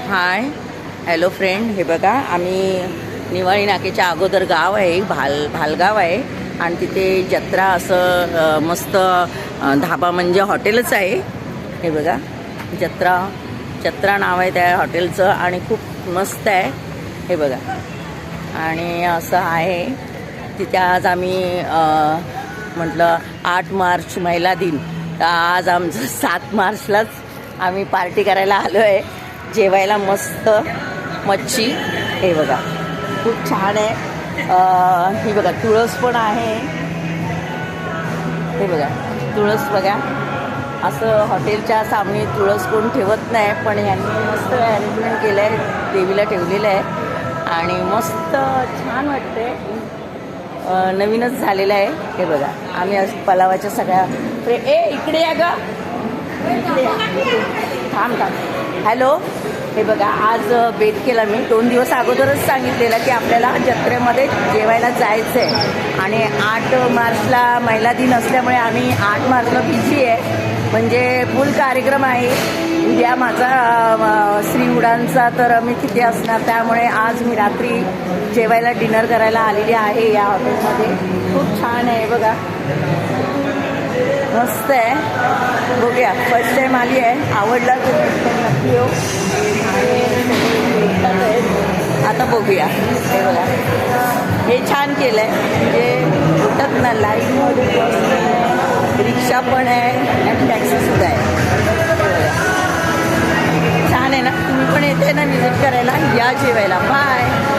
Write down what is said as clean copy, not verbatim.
Hi hello friend, हे बघा आम्ही निवाळी नाक्याच्या अगोदर गाव आहे, भालगाव आहे आणि तिथे जत्रा असं मस्त धाबा म्हणजे हॉटेलच आहे. हे बघा जत्रा नाव आहे त्या हॉटेलचं आणि खूप मस्त आहे. हे बघा आणि असं आहे तिथे. आज आम्ही म्हटलं 8 मार्च महिला दिन, तर आज आमचं 7 मार्चलाच आम्ही पार्टी करायला आलो आहे. जेवायला मस्त मच्छी. हे बघा खूप छान आहे. हे बघा तुळस पण आहे. हे बघा तुळस बघा, असं हॉटेलच्या सामने तुळस कोण ठेवत नाही, पण यांनी मस्त अरेंजमेंट केलं आहे, देवीला ठेवलेलं आहे आणि मस्त छान वाटते. नवीनच झालेलं आहे. हे बघा आम्ही आज पलावाच्या सगळ्या इकडे या ग, थांब. हॅलो, हे बघा आज बेत केला मी 2 दिवस अगोदरच सांगितलेलं की आपल्याला जत्रेमध्ये जेवायला जायचं आहे आणि 8 मार्चला महिला दिन असल्यामुळे आम्ही 8 मार्चला बिझी आहे, म्हणजे फुल कार्यक्रम आहे. उद्या माझा श्री उडानचा, तर मी तिथे असणार, त्यामुळे आज मी रात्री जेवायला डिनर करायला आलेली आहे या हॉटेलमध्ये. खूप छान आहे बघा, मस्त आहे. बघूया, फर्स्ट टाईम आली आहे, आवडला तर नक्की येऊ. आता बघूया. हे बघा हे छान केलं आहे, म्हणजे उठत ना लाईनमध्ये, रिक्षा पण आहे आणि टॅक्सीसुद्धा आहे. छान आहे ना, तुम्ही पण येते ना विजिट करायला, या जेवायला. बाय.